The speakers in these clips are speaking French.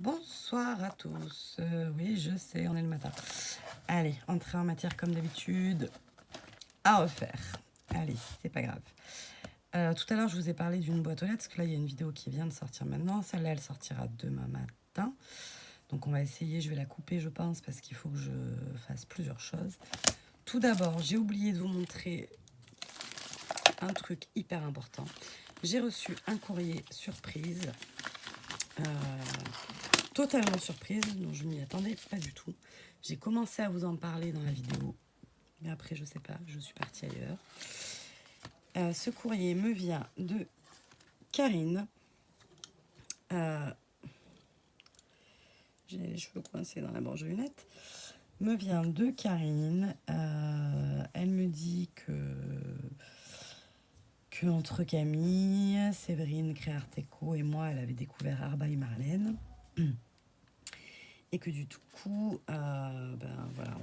Bonsoir à tous. Oui, je sais, on est le matin. Allez, entrée en matière comme d'habitude. À refaire. Allez, c'est pas grave. Tout à l'heure, je vous ai parlé d'une boîte aux lettres, parce que là, il y a une vidéo qui vient de sortir maintenant. Celle-là, elle sortira demain matin. Donc, on va essayer, je vais la couper, je pense, parce qu'il faut que je fasse plusieurs choses. Tout d'abord, j'ai oublié de vous montrer un truc hyper important. J'ai reçu un courrier surprise. Totalement surprise, donc je m'y attendais pas du tout. J'ai commencé à vous en parler dans la vidéo, mais après, je sais pas, je suis partie ailleurs. Ce courrier me vient de Karine. J'ai les cheveux coincés dans la manche de lunettes. Me vient de Karine. Elle me dit que entre Camille, Séverine Créarteco et moi, elle avait découvert Arba et Marlène. Et que du coup, voilà,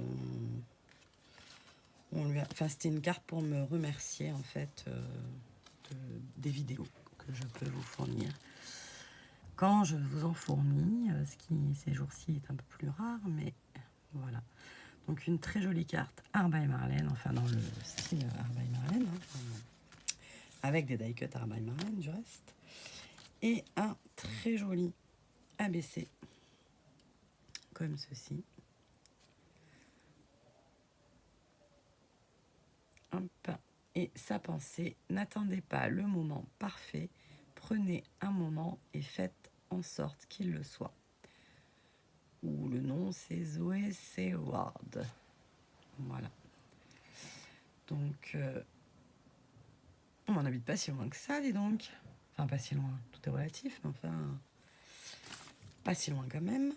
on lui a, enfin, c'était une carte pour me remercier en fait des vidéos que je peux vous fournir. Quand je vous en fournis, ce qui ces jours-ci est un peu plus rare, mais voilà. Donc une très jolie carte Arba et Marlène, enfin dans le style Arba et Marlène, avec des die-cut Arba et Marlène du reste, et un très joli ABC comme ceci. Hop. Et sa pensée: n'attendez pas le moment parfait, prenez un moment et faites en sorte qu'il le soit. Ou le nom c'est Zoé Seward. Voilà. Donc on n'en habite pas si loin que ça, dis donc. Enfin, pas si loin, tout est relatif, mais enfin, pas si loin quand même.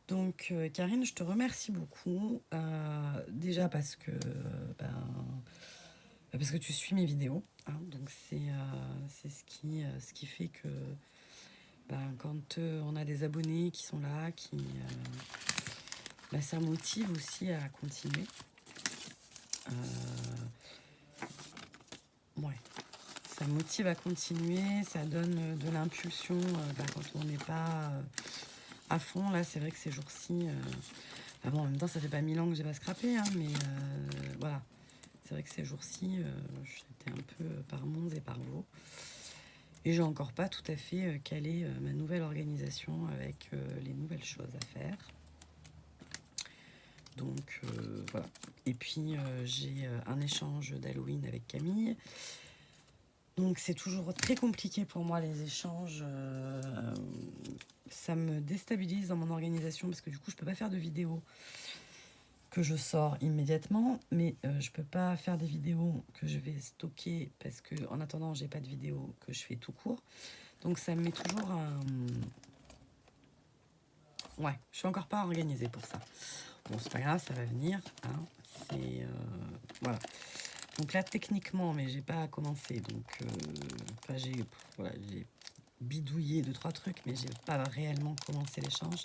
Donc Karine, je te remercie beaucoup. Déjà parce que tu suis mes vidéos, hein, donc c'est ce qui fait que quand on a des abonnés qui sont là, ça motive aussi à continuer. Ouais, ça motive à continuer, ça donne de l'impulsion quand on n'est pas à fond. Là, c'est vrai que ces jours-ci, bon, en même temps, ça fait pas 1000 ans que j'ai pas scrappé, hein, mais voilà. C'est vrai que ces jours-ci, j'étais un peu par Mons et par Vaux. Et j'ai encore pas tout à fait calé ma nouvelle organisation avec les nouvelles choses à faire. Donc voilà. Et puis j'ai un échange d'Halloween avec Camille. Donc c'est toujours très compliqué pour moi les échanges. Ça me déstabilise dans mon organisation parce que du coup je peux pas faire de vidéos que je sors immédiatement, mais je peux pas faire des vidéos que je vais stocker parce que en attendant j'ai pas de vidéos que je fais tout court. Donc ça me met toujours un... Ouais, je suis encore pas organisée pour ça. Bon, c'est pas grave, ça va venir. Hein. C'est... voilà. Donc là, techniquement, mais j'ai pas commencé. Donc, j'ai bidouillé 2-3 trucs, mais j'ai pas réellement commencé l'échange.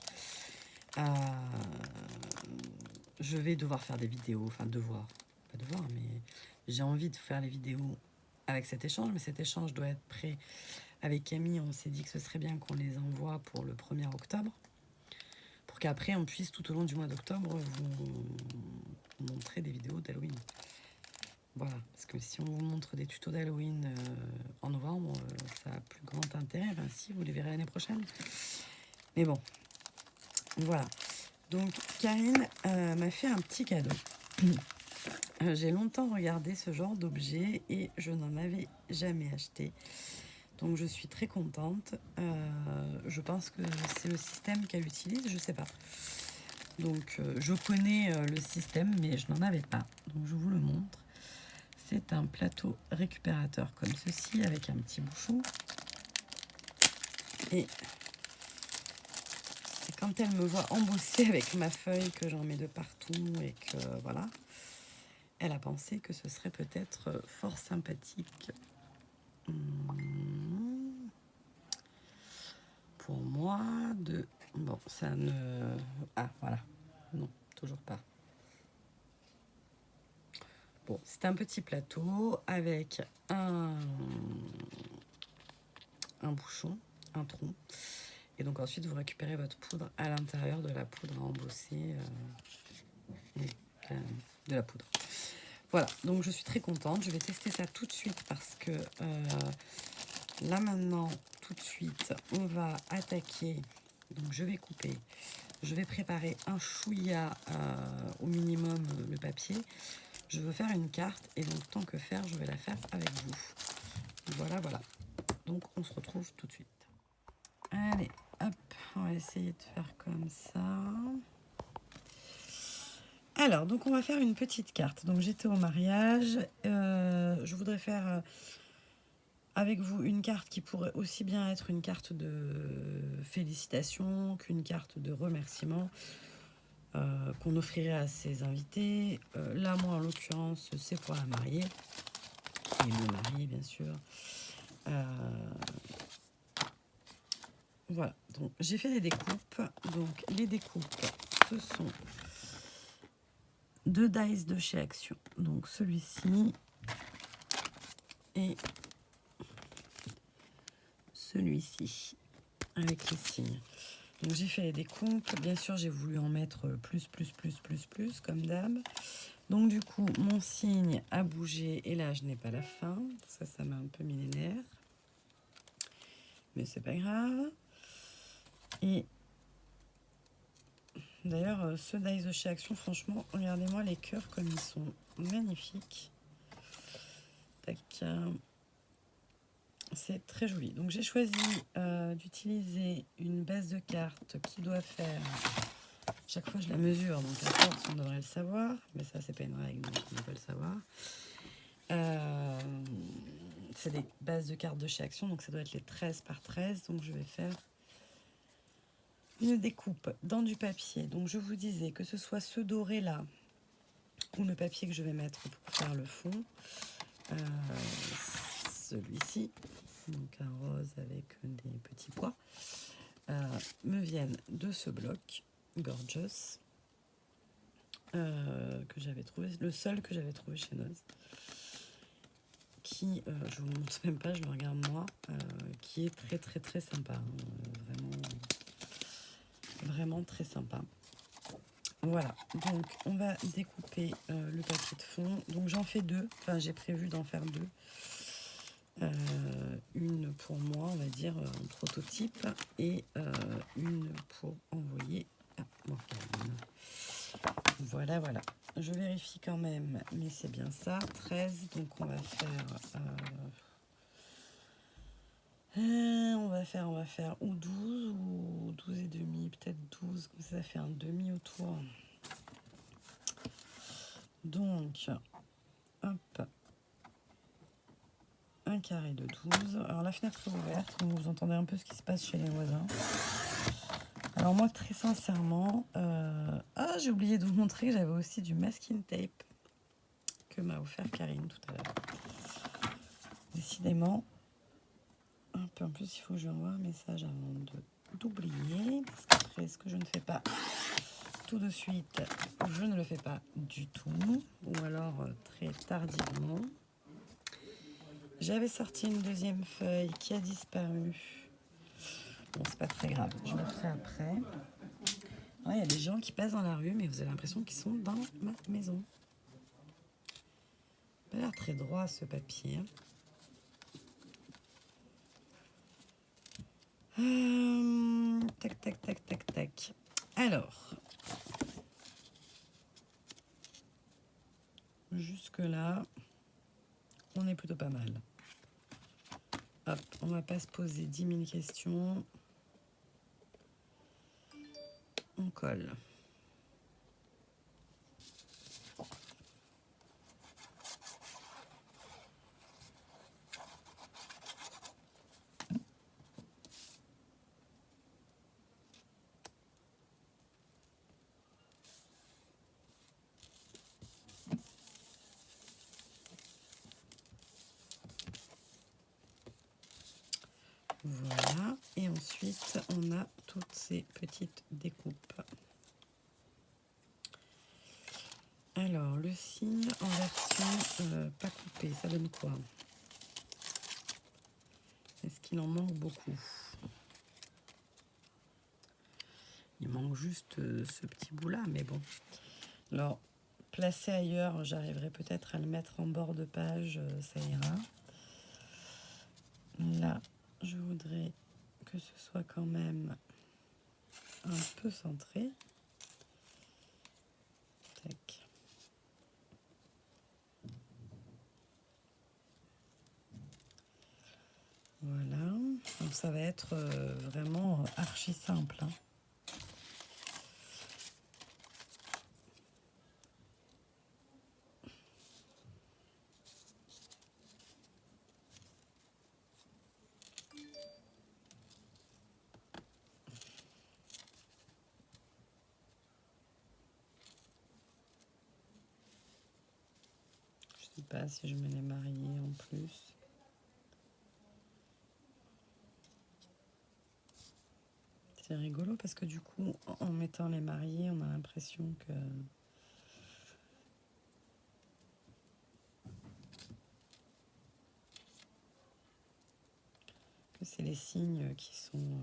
Je vais devoir faire des vidéos, enfin pas devoir, mais j'ai envie de faire les vidéos avec cet échange, mais cet échange doit être prêt. Avec Camille, on s'est dit que ce serait bien qu'on les envoie pour le 1er octobre, pour qu'après on puisse tout au long du mois d'octobre vous montrer des vidéos d'Halloween. Voilà, parce que si on vous montre des tutos d'Halloween en novembre, ça a plus grand intérêt. Enfin, si, vous les verrez l'année prochaine. Mais bon, voilà. Donc, Karine m'a fait un petit cadeau. J'ai longtemps regardé ce genre d'objet et je n'en avais jamais acheté. Donc, je suis très contente. Je pense que c'est le système qu'elle utilise, je sais pas. Donc, je connais le système, mais je n'en avais pas. Donc, je vous le montre. C'est un plateau récupérateur comme ceci, avec un petit bouchon. Et c'est quand elle me voit embosser avec ma feuille que j'en mets de partout et que voilà, elle a pensé que ce serait peut-être fort sympathique pour moi de... Bon, ça ne... Ah, voilà. Non, toujours pas. Bon, c'est un petit plateau avec un bouchon, un trou. Et donc ensuite, vous récupérez votre poudre à l'intérieur de la poudre à embosser. De la poudre. Voilà, donc je suis très contente. Je vais tester ça tout de suite parce que là maintenant, tout de suite, on va attaquer. Donc je vais couper. Je vais préparer un chouïa au minimum le papier. Je veux faire une carte et donc tant que faire, je vais la faire avec vous. Voilà, voilà. Donc on se retrouve tout de suite. Allez, hop, on va essayer de faire comme ça. Alors, donc on va faire une petite carte. Donc j'étais au mariage. Je voudrais faire avec vous une carte qui pourrait aussi bien être une carte de félicitations qu'une carte de remerciement qu'on offrirait à ses invités. Là, moi, en l'occurrence, c'est pour la mariée. Et le marié, bien sûr. Voilà, donc j'ai fait des découpes. Donc les découpes, ce sont 2 dice de chez Action. Donc celui-ci et celui-ci avec les signes. Donc j'ai fait les découpes. Bien sûr, j'ai voulu en mettre plus, comme d'hab. Donc du coup, mon signe a bougé et là, je n'ai pas la fin. Ça m'a un peu mis les nerfs. Mais c'est pas grave. Et d'ailleurs, ce dice de chez Action, franchement, regardez-moi les cœurs comme ils sont magnifiques. Tac. C'est très joli. Donc j'ai choisi d'utiliser une base de cartes qui doit faire... Chaque fois je la mesure, donc à force on devrait le savoir. Mais ça c'est pas une règle, donc on peut le savoir. C'est des bases de cartes de chez Action, donc ça doit être les 13 par 13. Donc je vais faire une découpe dans du papier. Donc je vous disais que ce soit ce doré là, ou le papier que je vais mettre pour faire le fond. Celui-ci, donc un rose avec des petits pois, me viennent de ce bloc Gorgeous que j'avais trouvé, le seul que j'avais trouvé chez Noz, qui, je vous le montre même pas, je le regarde moi, qui est très sympa, hein, vraiment très sympa. Voilà, donc on va découper le papier de fond. Donc j'en fais 2, enfin j'ai prévu d'en faire 2. Une pour moi, on va dire, en prototype, et une pour envoyer à Morgane. Voilà, voilà. Je vérifie quand même, mais c'est bien ça, 13. Donc on va faire ou 12 ou 12 et demi, peut-être 12, comme ça fait un demi autour. Donc, hop, un carré de 12. Alors la fenêtre est ouverte, donc vous entendez un peu ce qui se passe chez les voisins. Alors moi, très sincèrement, j'ai oublié de vous montrer que j'avais aussi du masking tape que m'a offert Karine tout à l'heure. Décidément, un peu en plus, il faut que je lui envoie un message avant d'oublier, parce qu'après, ce que je ne fais pas tout de suite, je ne le fais pas du tout, ou alors très tardivement. J'avais sorti une deuxième feuille qui a disparu. Bon, c'est pas très grave, je le ferai après. Il y a des gens qui passent dans la rue, mais vous avez l'impression qu'ils sont dans ma maison. Ça a l'air très droit, ce papier. Tac. Alors, jusque-là, on est plutôt pas mal. Hop, on va pas se poser 10 000 questions. On colle. Voilà, et ensuite on a toutes ces petites découpes. Alors, le signe en version pas coupée, ça donne quoi? Est-ce qu'il en manque beaucoup? Il manque juste ce petit bout-là, mais bon. Alors, placé ailleurs, j'arriverai peut-être à le mettre en bord de page, ça ira. Là, je voudrais que ce soit quand même un peu centré. Tac. Voilà. Donc ça va être vraiment archi simple, hein. Je sais pas si je mets les mariés en plus. C'est rigolo parce que du coup, en mettant les mariés, on a l'impression que c'est les signes qui sont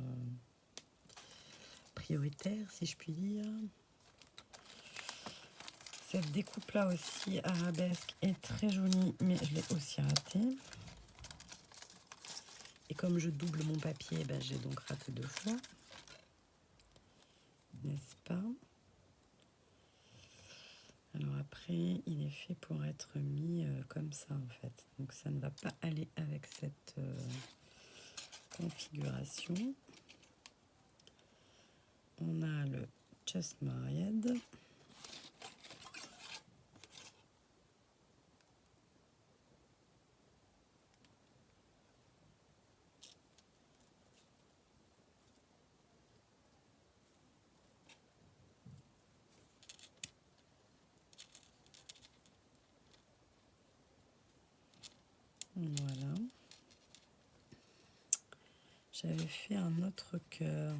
prioritaires, si je puis dire. Cette découpe-là aussi, arabesque, est très jolie, mais je l'ai aussi ratée. Et comme je double mon papier, ben, j'ai donc raté 2 fois. N'est-ce pas? Alors après, il est fait pour être mis comme ça, en fait. Donc ça ne va pas aller avec cette configuration. On a le Just Married. Voilà. J'avais fait un autre cœur.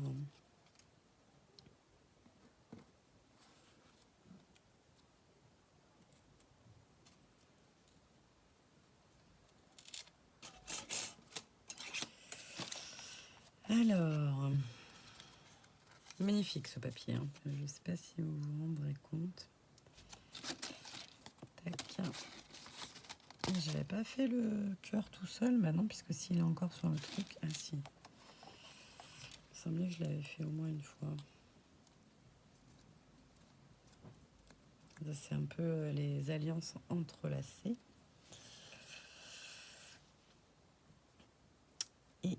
Alors, magnifique ce papier, hein. Je ne sais pas si vous vous rendrez compte. Tac. Je n'avais pas fait le cœur tout seul maintenant, puisque s'il est encore sur le truc... Ah si. Il semblait que je l'avais fait au moins une fois. C'est un peu les alliances entrelacées. Et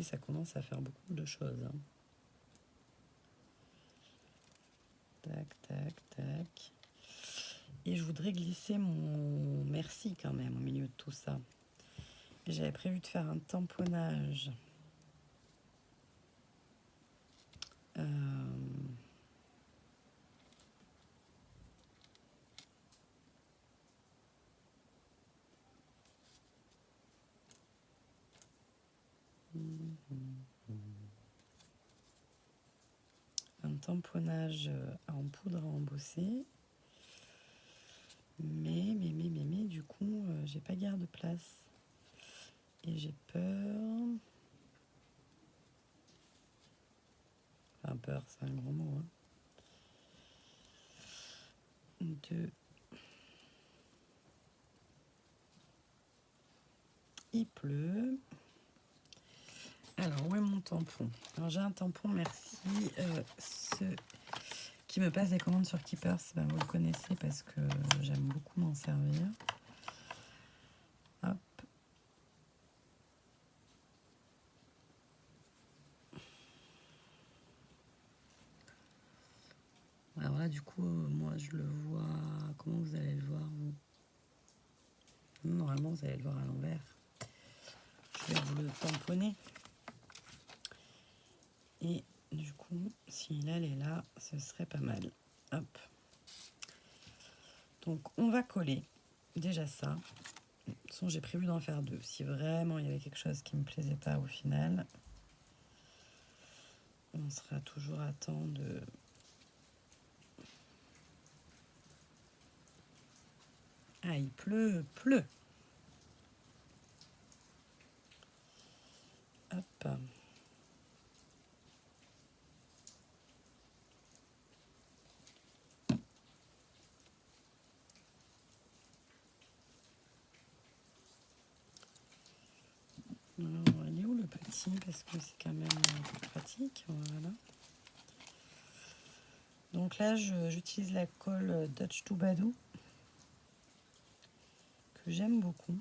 ça commence à faire beaucoup de choses, hein. Tac, tac, tac. Et je voudrais glisser mon merci quand même au milieu de tout ça. J'avais prévu de faire un tamponnage. Un tamponnage en poudre à embosser. Mais, du coup, j'ai pas guère de place. Et j'ai peur... Enfin, peur, c'est un gros mot, hein. Il pleut. Alors, où est mon tampon? Alors, j'ai un tampon, merci. Ceux qui me passent des commandes sur Keepers, ben, vous le connaissez parce que j'aime beaucoup m'en servir. Hop. Alors là, du coup, moi, je le vois... Comment vous allez le voir, vous? Normalement, vous allez le voir à l'envers. Je vais vous le tamponner. Et du coup, s'il allait là, ce serait pas mal. Hop. Donc, on va coller déjà ça. De toute façon, j'ai prévu d'en faire 2. Si vraiment il y avait quelque chose qui ne me plaisait pas au final, on sera toujours à temps de... Ah, il pleut. Alors, il est où le petit? Parce que c'est quand même plus pratique. Voilà. Donc là, j'utilise la colle Dutch Toubadou que j'aime beaucoup.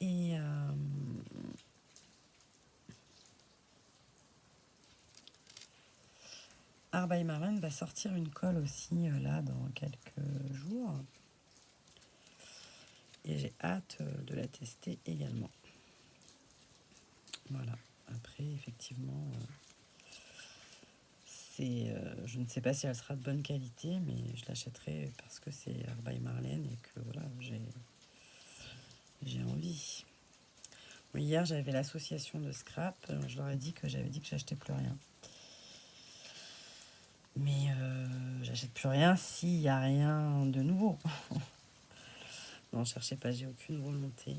Et Art by Marlène va sortir une colle aussi là dans quelques jours. Et j'ai hâte de la tester également. Voilà. Après, effectivement, je ne sais pas si elle sera de bonne qualité, mais je l'achèterai parce que c'est Art by Marlène et que voilà, j'ai envie. Bon, hier, j'avais l'association de scrap. Je leur ai dit que j'achetais plus rien. Mais j'achète plus rien s'il n'y a rien de nouveau. Non, cherchez pas, j'ai aucune volonté.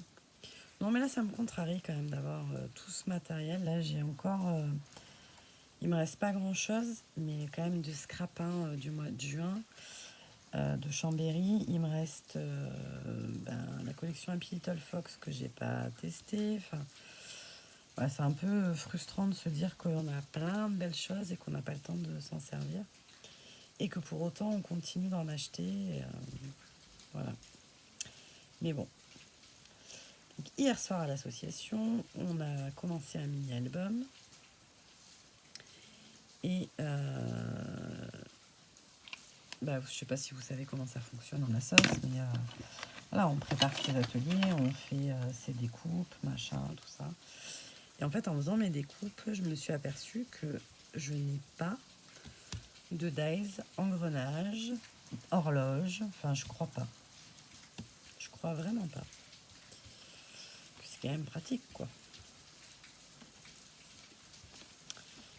Non, mais là, ça me contrarie quand même d'avoir tout ce matériel. Là, j'ai encore... il me reste pas grand-chose, mais quand même du scrapin du mois de juin, de Chambéry. Il me reste la collection Happy Little Fox que j'ai pas testée. Enfin, ouais, c'est un peu frustrant de se dire qu'on a plein de belles choses et qu'on n'a pas le temps de s'en servir. Et que pour autant, on continue d'en acheter. Voilà. Mais bon. Donc, hier soir à l'association, on a commencé un mini-album. Et je ne sais pas si vous savez comment ça fonctionne en assos, mais voilà, on prépare ses ateliers, on fait ses découpes, machin, tout ça. Et en fait, en faisant mes découpes, je me suis aperçue que je n'ai pas de dies, engrenage, horloge. Enfin, je crois pas. Je crois vraiment pas. C'est quand même pratique, quoi.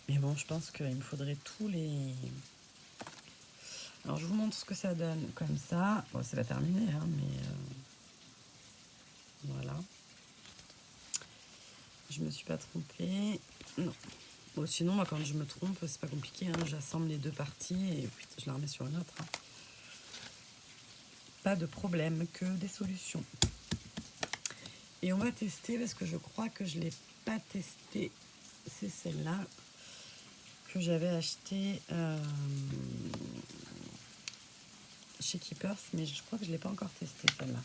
Mais bon, je pense qu'il me faudrait tous les... Alors, je vous montre ce que ça donne comme ça. Bon, c'est pas terminé, hein, mais... voilà. Je me suis pas trompée. Non. Bon, sinon, moi, quand je me trompe, c'est pas compliqué. Hein. J'assemble les deux parties et puis je la remets sur une autre. Hein. Pas de problème, que des solutions. Et on va tester parce que je crois que je l'ai pas testé. C'est celle-là que j'avais achetée chez Keepers, mais je crois que je l'ai pas encore testée celle-là.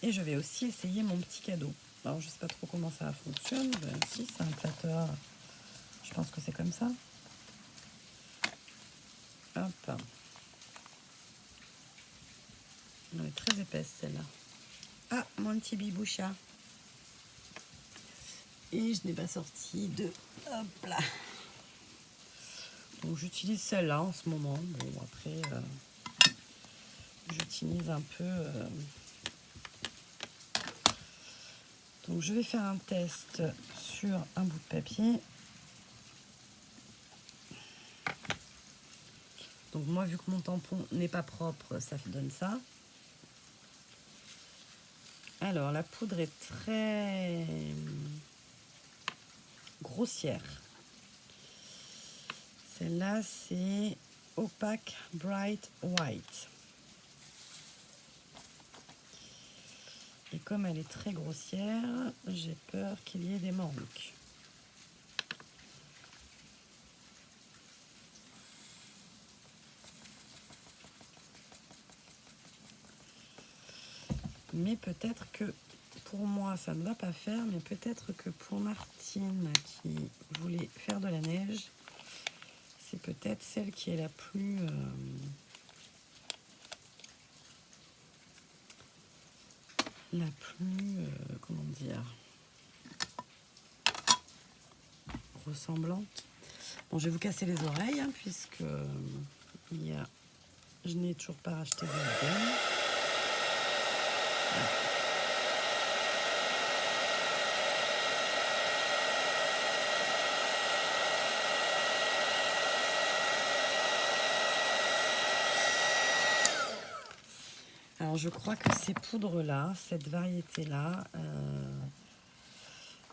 Et je vais aussi essayer mon petit cadeau. Alors, je sais pas trop comment ça fonctionne. Si, c'est un platteur. Je pense que c'est comme ça. Hop. Elle est très épaisse celle-là. Ah, mon petit biboucha. Et je n'ai pas sorti de... Hop là. Donc j'utilise celle-là en ce moment. Bon, après, j'utilise un peu... Donc je vais faire un test sur un bout de papier. Donc moi, vu que mon tampon n'est pas propre, ça donne ça. Alors, la poudre est très grossière. Celle-là, c'est Opaque Bright White. Et comme elle est très grossière, j'ai peur qu'il y ait des manques. Mais peut-être que pour moi, ça ne va pas faire, mais peut-être que pour Martine qui voulait faire de la neige, c'est peut-être celle qui est la plus... comment dire, ressemblante. Bon, je vais vous casser les oreilles, hein, puisque je n'ai toujours pas racheté de gamme. Alors Alors, je crois que ces poudres-là, cette variété-là,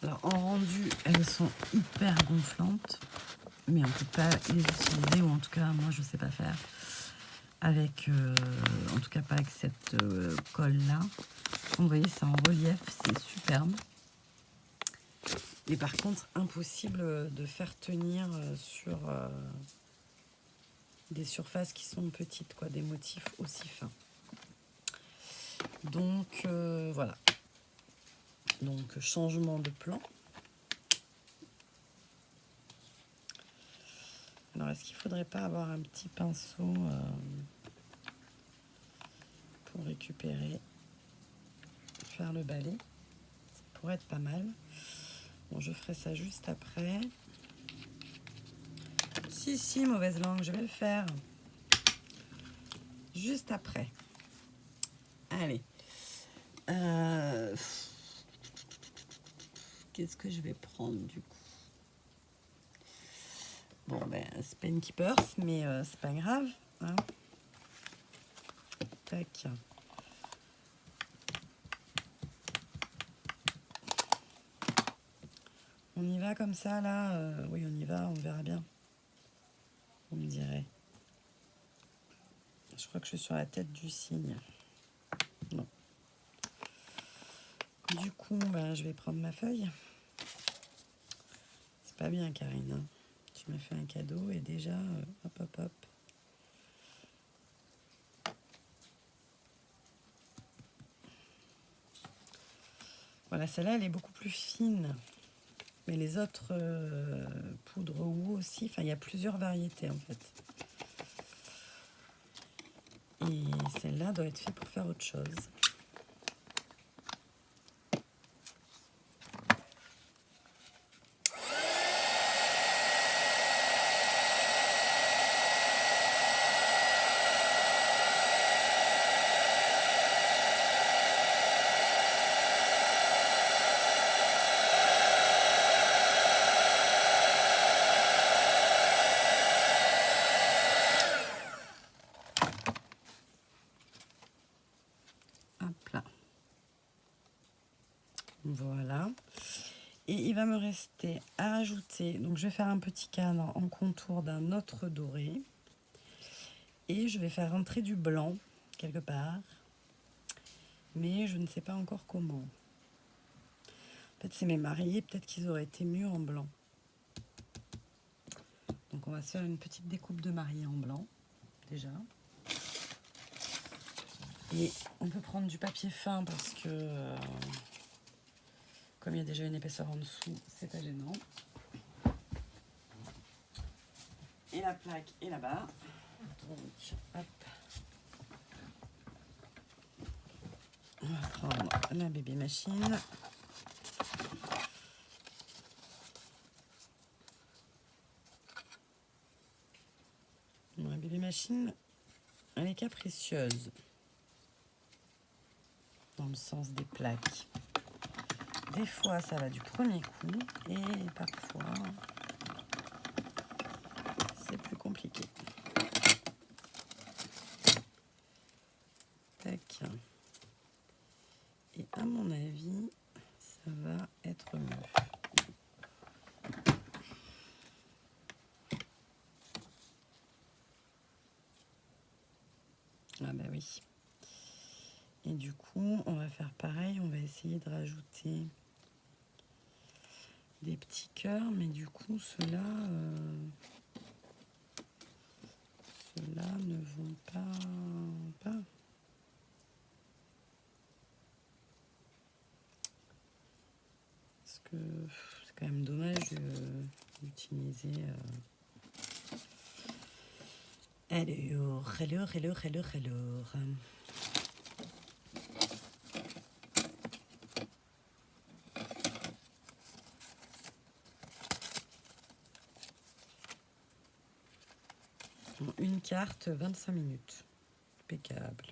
alors en rendu, elles sont hyper gonflantes, mais on ne peut pas les utiliser, ou en tout cas, moi, je ne sais pas faire, avec, en tout cas pas avec cette colle-là. Vous voyez, c'est en relief, c'est superbe. Et par contre, impossible de faire tenir sur des surfaces qui sont petites, quoi, des motifs aussi fins. Donc voilà. Donc changement de plan. Alors est-ce qu'il ne faudrait pas avoir un petit pinceau pour récupérer, faire le balai? Ça pourrait être pas mal. Bon, je ferai ça juste après. Si, mauvaise langue, je vais le faire. Juste après. Allez. Qu'est-ce que je vais prendre du coup? Bon, ben, c'est pas une Keepers, mais c'est pas grave. Hein. Tac. On y va comme ça, là? Oui, on y va, on verra bien. On me dirait. Je crois que je suis sur la tête du cygne. Non. Du coup, ben, je vais prendre ma feuille. C'est pas bien, Karine. Hein. Tu m'as fait un cadeau et déjà, hop, hop, hop. Voilà, celle-là, elle est beaucoup plus fine. Mais les autres poudres Wu aussi, enfin, il y a plusieurs variétés, en fait. Et celle-là doit être faite pour faire autre chose. Voilà. Et il va me rester à ajouter, donc je vais faire un petit cadre en contour d'un autre doré. Et je vais faire rentrer du blanc quelque part. Mais je ne sais pas encore comment. En fait, c'est mes mariés, peut-être qu'ils auraient été mieux en blanc. Donc on va se faire une petite découpe de mariés en blanc, déjà. Et on peut prendre du papier fin parce que... comme il y a déjà une épaisseur en dessous, c'est pas gênant. Et la plaque est là-bas. Donc, hop. On va prendre la bébé machine. La bébé machine, elle est capricieuse. Dans le sens des plaques. Des fois, ça va du premier coup. Et parfois... c'est plus compliqué. Tac. Et à mon avis, ça va être mieux. Ah bah oui. Et du coup, on va faire pareil. On va essayer de rajouter des petits cœurs. Mais du coup, ceux-là... ceux-là ne vont pas. Parce que c'est quand même dommage d'utiliser... Alors. Une carte, 25 minutes. Impeccable.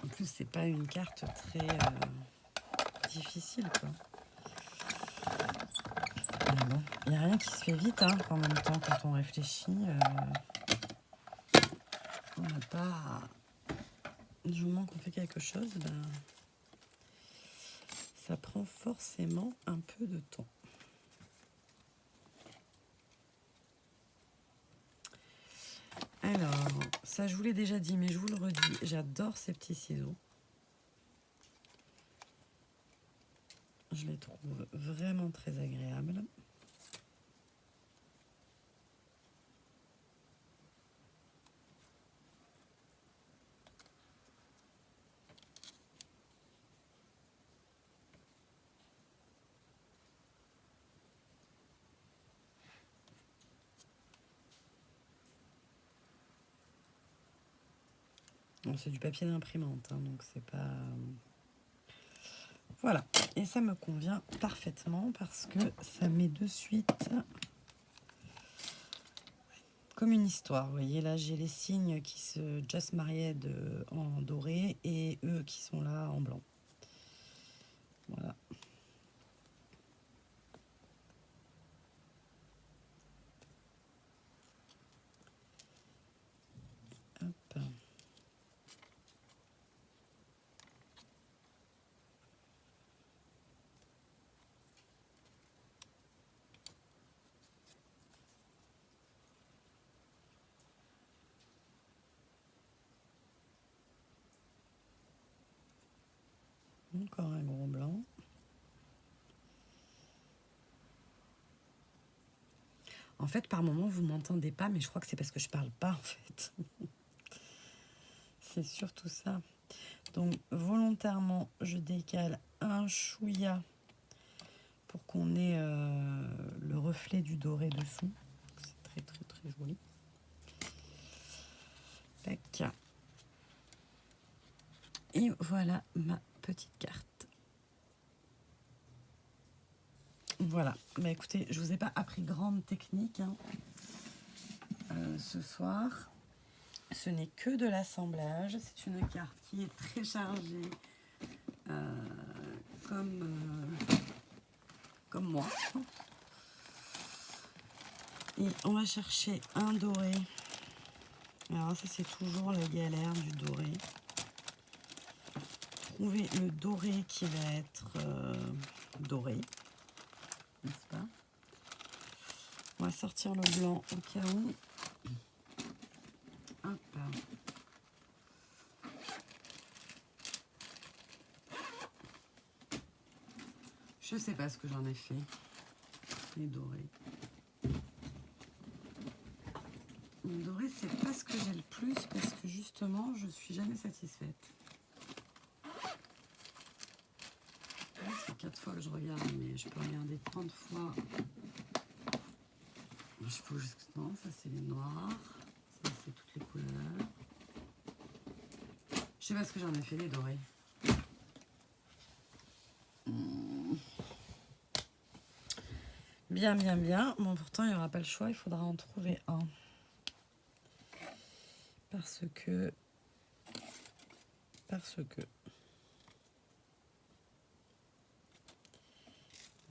En plus, c'est pas une carte très difficile, quoi. Mais bon, il n'y a rien qui se fait vite, hein, en même temps, quand on réfléchit. on n'a pas... Du moment qu'on fait quelque chose, ben, ça prend forcément un peu de temps. Alors, ça je vous l'ai déjà dit, mais je vous le redis, j'adore ces petits ciseaux. Je les trouve vraiment très agréables. Bon, c'est du papier d'imprimante, hein, donc c'est pas... Voilà, et ça me convient parfaitement parce que ça met de suite comme une histoire. Vous voyez, là, j'ai les signes qui se just married en doré et eux qui sont là en blanc. Voilà. Hop. Encore un gros blanc. En fait, par moment, vous m'entendez pas, mais je crois que c'est parce que je parle pas, en fait. C'est surtout ça. Donc, volontairement, je décale un chouïa pour qu'on ait le reflet du doré dessous. C'est très, très, très joli. Tac. Et voilà ma petite carte. Voilà. Bah écoutez, je vous ai pas appris grande technique hein, ce soir. Ce n'est que de l'assemblage. C'est une carte qui est très chargée, comme moi. Et on va chercher un doré. Alors ça, c'est toujours la galère du doré. Trouver le doré qui va être doré, n'est-ce pas? On va sortir le blanc au cas où. Hop. Je sais pas ce que j'en ai fait. Les dorés. Les dorés, c'est pas ce que j'ai le plus parce que justement, je suis jamais satisfaite. C'est 4 fois que je regarde, mais je peux regarder 30 fois. Non, ça c'est les noirs. Ça c'est toutes les couleurs. Je sais pas ce que j'en ai fait, les dorés. Bien, bien, bien. Bon, pourtant, il n'y aura pas le choix. Il faudra en trouver un. Parce que...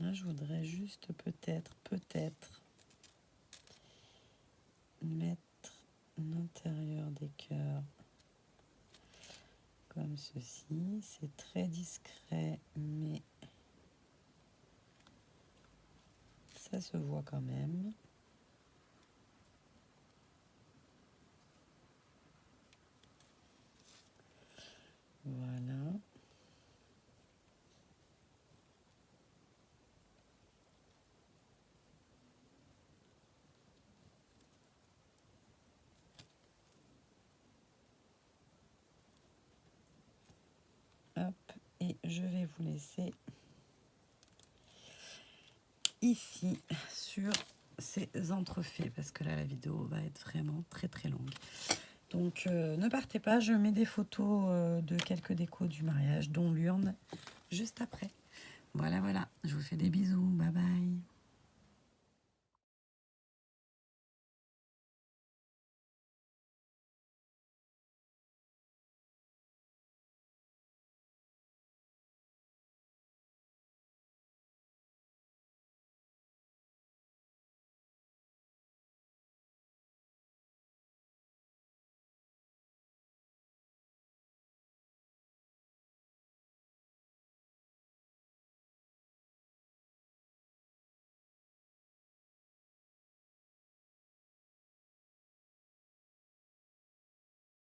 Là, je voudrais juste peut-être mettre l'intérieur des cœurs comme ceci. C'est très discret, mais ça se voit quand même. Voilà. Hop, et je vais vous laisser ici sur ces entrefaits parce que là la vidéo va être vraiment très très longue. Donc ne partez pas, je mets des photos de quelques décos du mariage dont l'urne juste après. Voilà, voilà, je vous fais des bisous, bye bye.